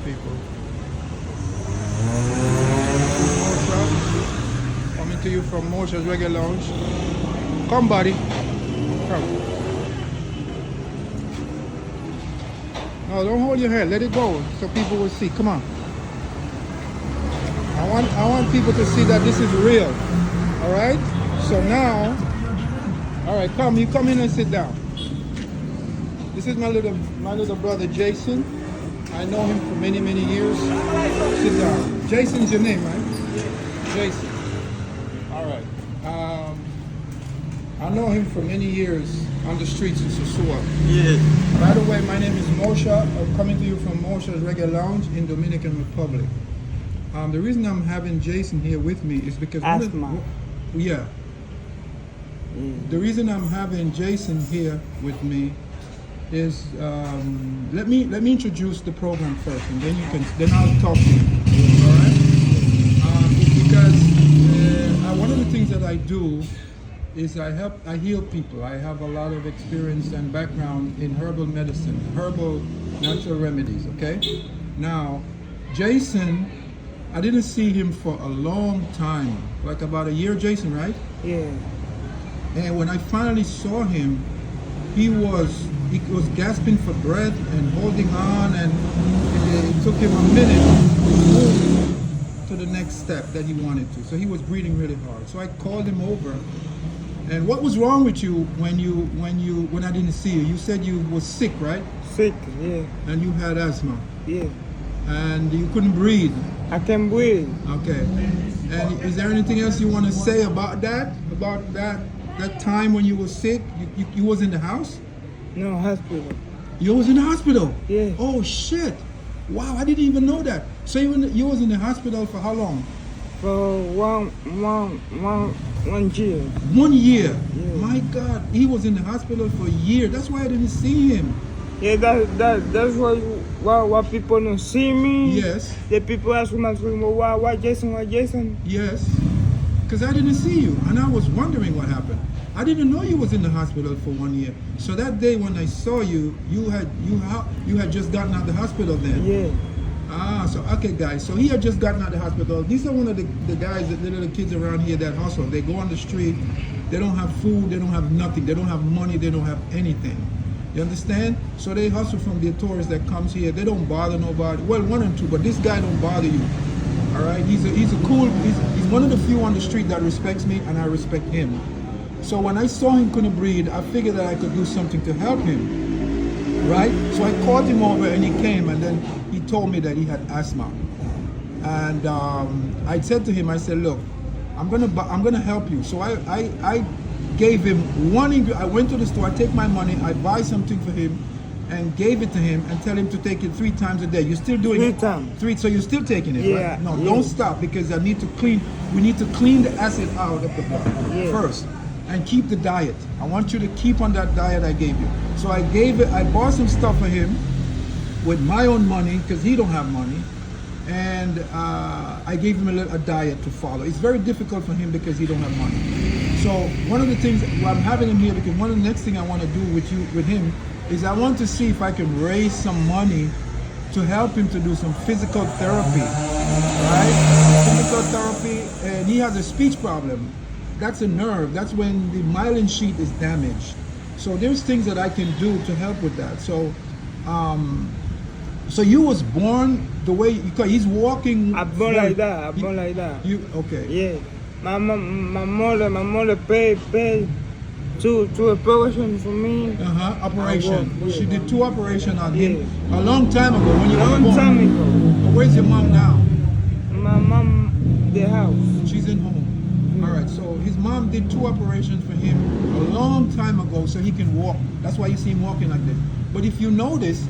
people. Mosha, coming to you from Mosha's Reggae Lounge. Come, buddy. Come. No, don't hold your head. Let it go so people will see. Come on. I want people to see that this is real. All right? So now, all right, come. You come in and sit down. This is my little brother Jason. I know him for many, many years. Sit down. Jason's your name, right? Jason. All right. I know him for many years on the streets in Sosua. Yeah. By the way, my name is Mosha. I'm coming to you from Mosha's Reggae Lounge in Dominican Republic. The reason I'm having Jason here with me is because Asthma. Yeah. The reason I'm having Jason here with me is let me introduce the program first, and then I'll talk to you. All right? Because one of the things that I do is I heal people. I have a lot of experience and background in herbal medicine, herbal natural remedies. Okay. Now, Jason, I didn't see him for a long time, like about a year. Jason, right? Yeah. And when I finally saw him, he was gasping for breath and holding on, and it took him a minute to move to the next step that he wanted to. So he was breathing really hard. So I called him over. And what was wrong with you when I didn't see you? You said you was sick, right? Sick, yeah. And you had asthma. Yeah. And you couldn't breathe. I can breathe. Okay. And is there anything else you want to say about that? About that time when you were sick? You was in the house? No, hospital. You was in the hospital? Yeah. Oh shit. Wow, I didn't even know that. So you was in the hospital for how long? For one year. 1 year. Yeah. My God, he was in the hospital for a year. That's why I didn't see him. Yeah, that's why people don't see me. Yes. The people ask me, why Jason? Yes. Because I didn't see you, and I was wondering what happened. I didn't know you was in the hospital for 1 year. So that day when I saw you, you had just gotten out of the hospital then. Yeah. So okay, guys. So he had just gotten out of the hospital. These are one of the guys, the little kids around here that hustle. They go on the street. They don't have food. They don't have nothing. They don't have money. They don't have anything. You understand? So they hustle from the tourists that comes here. They don't bother nobody. Well, one or two, but this guy don't bother you. All right. He's one of the few on the street that respects me, and I respect him. So when I saw him couldn't breathe, I figured that I could do something to help him. Right? So I called him over and he came, and then he told me that he had asthma. And I said to him, I said, look, I'm gonna help you. So I gave him one ingredient. I went to the store, I take my money, I buy something for him and gave it to him and tell him to take it 3 times a day. You're still doing it? 3 times. 3, so you're still taking it, Yeah. right? No, Yeah. Don't stop, because we need to clean the acid out of the blood first. And keep the diet. I want you to keep on that diet I gave you. So I bought some stuff for him with my own money, because he don't have money. And I gave him a diet to follow. It's very difficult for him because he don't have money. So one of the things, I'm having him here because one of the next thing I want to do with him is I want to see if I can raise some money to help him to do some physical therapy, right? Physical therapy, and he has a speech problem. That's a nerve. That's when the myelin sheath is damaged. So there's things that I can do to help with that. So, so you was born the way he's walking. I'm born like that. You okay? Yeah. My mother paid two operations for me. Operation. She did 2 operations on him a long time ago when you were born. Long time ago. Where's your mom now? My mom, the house. She's in home. All right, so his mom did 2 operations for him a long time ago so he can walk. That's why you see him walking like this. But if you notice,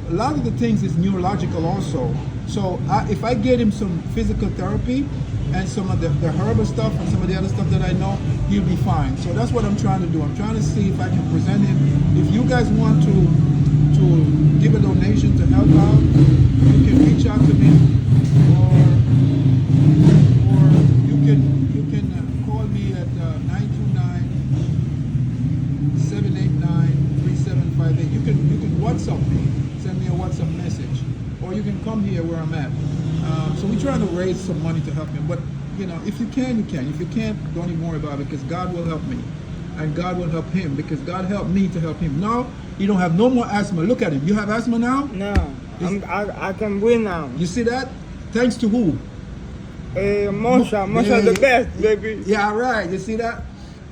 a lot of the things is neurological also. So if I get him some physical therapy and some of the herbal stuff and some of the other stuff that I know, he'll be fine. So that's what I'm trying to do. I'm trying to see if I can present him. If you guys want to give a donation to help out, you can reach out to me, or you can call me at 929-789-3758. You can WhatsApp me, send me a WhatsApp message, or you can come here where I'm at. So we're trying to raise some money to help him. But you know, if you can, you can. If you can't, don't even worry about it, because God will help me, and God will help him, because God helped me to help him. Now you don't have no more asthma. Look at him. You have asthma now? No, I can breathe now. You see that? Thanks to who? Mosha Yeah, the best, baby. Yeah, right. You see that?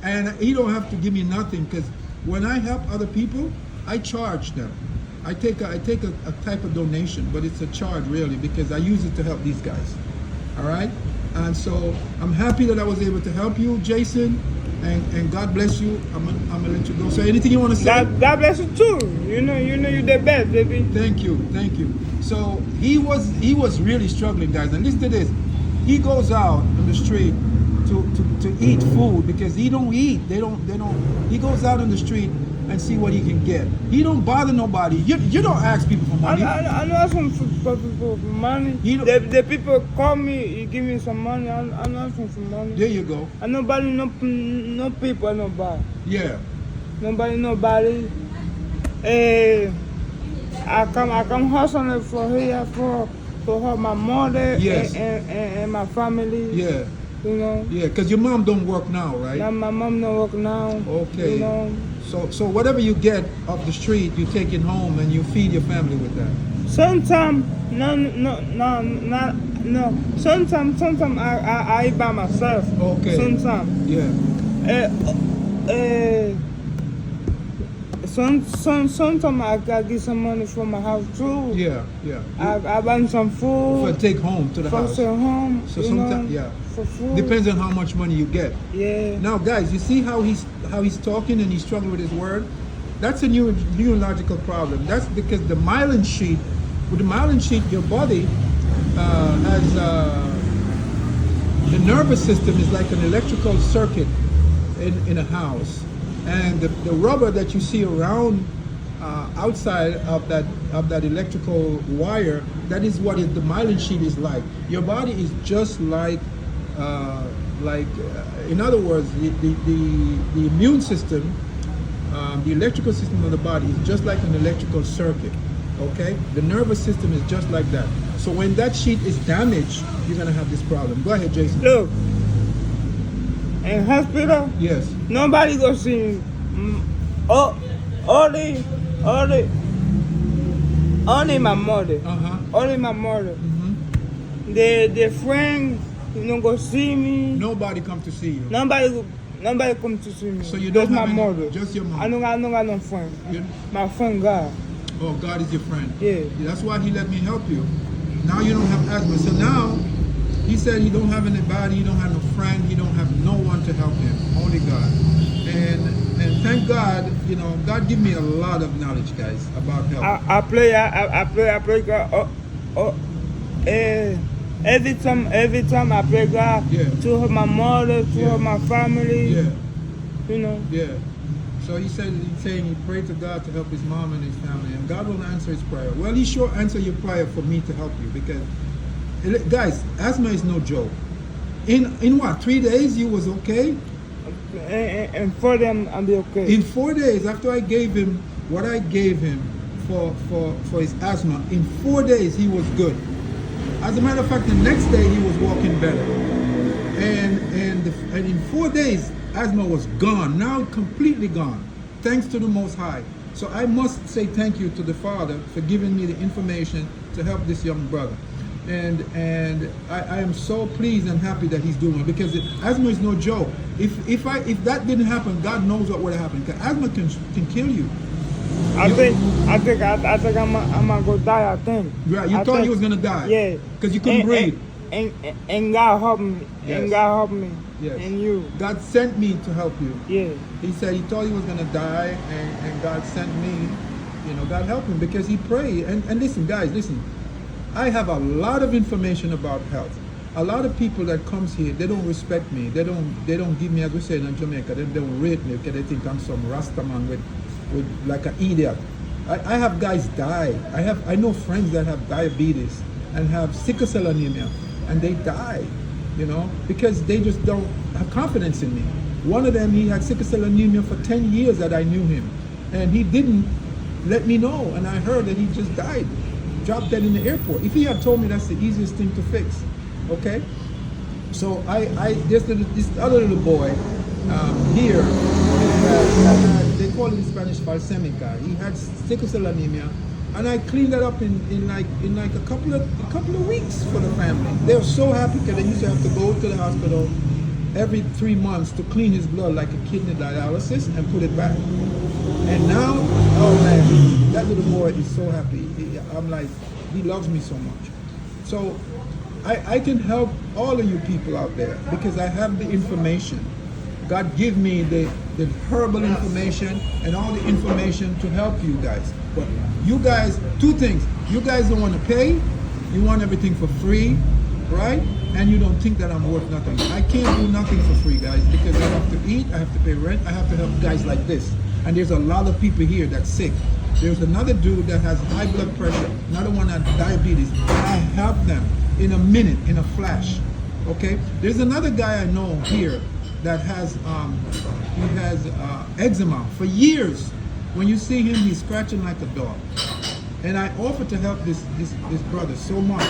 And he don't have to give me nothing, because when I help other people, I charge them. I take a type of donation, but it's a charge really, because I use it to help these guys. All right? And so I'm happy that I was able to help you, Jason, and God bless you. I'm gonna let you go. So anything you want to say? God bless you too. You know you're the best, baby. Thank you. So he was really struggling, guys. And listen to this. He goes out on the street to eat food, because he don't eat. They don't. He goes out on the street and see what he can get. He don't bother nobody. You don't ask people for money. I know some for people for money. The people call me, you give me some money. I know asking for money. There you go. And nobody, no people, nobody. Yeah. Nobody. I come hustling for here for help my mother. Yes. and my family. Yeah. You know. Yeah, because your mom don't work now, right? Now my mom don't work now. Okay. You know. So whatever you get off the street, you take it home and you feed your family with that. Sometimes, no. Sometimes I eat by myself. Okay. Sometimes. Yeah. Sometimes I get some money from my house too. Yeah. I buy some food. For take home to the house. For home. So sometimes, yeah. For food. Depends on how much money you get. Yeah. Now, guys, you see how he's talking and he's struggling with his word? That's a neurological problem. That's because the myelin sheath, with the myelin sheath, your body has the nervous system is like an electrical circuit in a house, and the rubber that you see around outside of that electrical wire, that is what the myelin sheath is like. Your body is just like in other words, the immune system, the electrical system of the body is just like an electrical circuit. Okay, the nervous system is just like that. So when that sheet is damaged, you're gonna have this problem. Go ahead, Jason. Look, in hospital, Yes. nobody go see me. Only my mother. Only my mother. Mm-hmm. The friend, you don't go see me. Nobody come to see you. Nobody come to see me. So you don't Just have my any, mother. just your mom. I don't got no friend. You- My friend God. Oh, God is your friend. Yeah. That's why he let me help you. Now you don't have asthma. So now he said he don't have anybody, he don't have no friend, he don't have no one to help him. Only God. And thank God, you know, God give me a lot of knowledge, guys, about health. I pray God. Every time I pray God, Yeah. to help my mother, to Yeah. help my family. Yeah. You know. Yeah. So he's saying he prayed to God to help his mom and his family, and God will answer his prayer. Well, he sure answer your prayer for me to help you, because, guys, asthma is no joke. In what, 3 days you was okay? And for them, I'll be okay. In 4 days after I gave him what I gave him for his asthma, in 4 days he was good. As a matter of fact, the next day he was walking better, and in 4 days asthma was gone, now completely gone, thanks to the Most High. So I must say thank you to the Father for giving me the information to help this young brother. And I am so pleased and happy that he's doing it, because asthma is no joke. If that didn't happen, God knows what would have happened. Because asthma can kill you. I think I'm gonna go die. I think. Right, you thought you was gonna die. Yeah. Because you couldn't breathe. And God help me. Yes. And God help me. Yes. And you. God sent me to help you. Yeah. He said he thought he was gonna die, and God sent me. You know, God helped him because he prayed. And listen, guys, listen. I have a lot of information about health. A lot of people that comes here, they don't respect me. They don't give me, as we say in Jamaica, they don't rate me because they think I'm some Rastaman with like an idiot. I have guys die. I know friends that have diabetes and have sickle cell anemia, and they die, you know, because they just don't have confidence in me. One of them, he had sickle cell anemia for 10 years that I knew him, and he didn't let me know, and I heard that he just died dropped dead in the airport. If he had told me that's the easiest thing to fix, okay? So this other little boy here, they call it in Spanish falsemica. He had sickle cell anemia, and I cleaned that up in like a couple of weeks for the family. They were so happy because they used to have to go to the hospital every 3 months to clean his blood like a kidney dialysis and put it back. And now, oh man, that little boy is so happy. I'm like, he loves me so much. So I can help all of you people out there because I have the information. God give me the herbal information and all the information to help you guys. But you guys, two things. You guys don't want to pay. You want everything for free, right? And you don't think that I'm worth nothing. I can't do nothing for free, guys, because I have to eat, I have to pay rent, I have to help guys like this. And there's a lot of people here that's sick. There's another dude that has high blood pressure, another one has diabetes. I help them in a minute, in a flash. Okay? There's another guy I know here that has eczema for years. When you see him, he's scratching like a dog. And I offer to help this brother so much.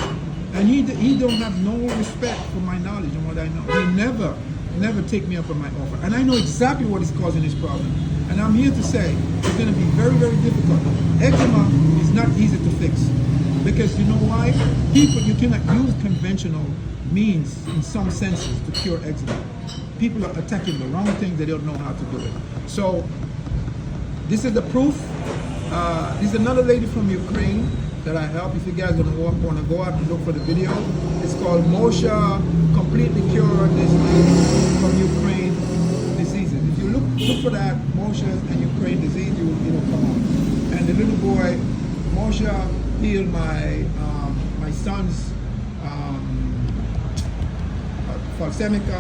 And he don't have no respect for my knowledge and what I know. He never take me up on my offer. And I know exactly what is causing this problem. And I'm here to say it's going to be very, very difficult. Eczema is not easy to fix. Because you know why? You cannot use conventional means in some senses to cure eczema. People are attacking the wrong things, they don't know how to do it. So this is the proof. This is another lady from Ukraine that I help. If you guys want to go out and look for the video, it's called Mosha, completely cured this lady from Ukraine diseases. If you look for that, Mosha and Ukraine disease, it'll come on. And the little boy, Mosha, healed my son's falsemica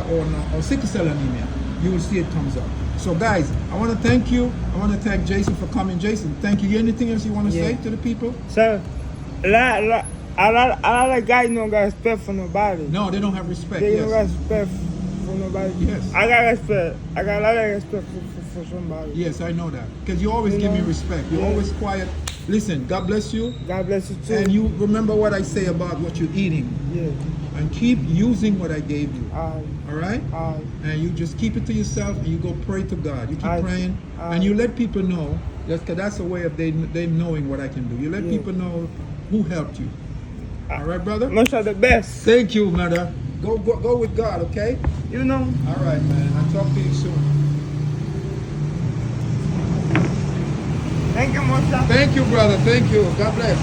or sickle cell anemia. You will see it comes up. So guys, I want to thank you. I want to thank Jason for coming. Jason, thank you. Anything else you want to say to the people? So, a lot of guys don't got respect for nobody. No, they don't have respect. They yes. don't got respect for nobody. Yes. I got respect. I got a lot of respect for somebody. Yes, I know that. Because you always give me respect. You're always quiet. Listen, God bless you. God bless you too. And you remember what I say about what you're eating. Yeah. And keep using what I gave you. All right? Aye. And you just keep it to yourself and you go pray to God. You keep Aye. praying and you let people know. That's a way of they knowing what I can do. You let people know who helped you. All right, brother? Mosha the best. Thank you, mother. Go with God, okay? You know. All right, man. I'll talk to you soon. Thank you, Mosha. Thank you, brother. Thank you. God bless.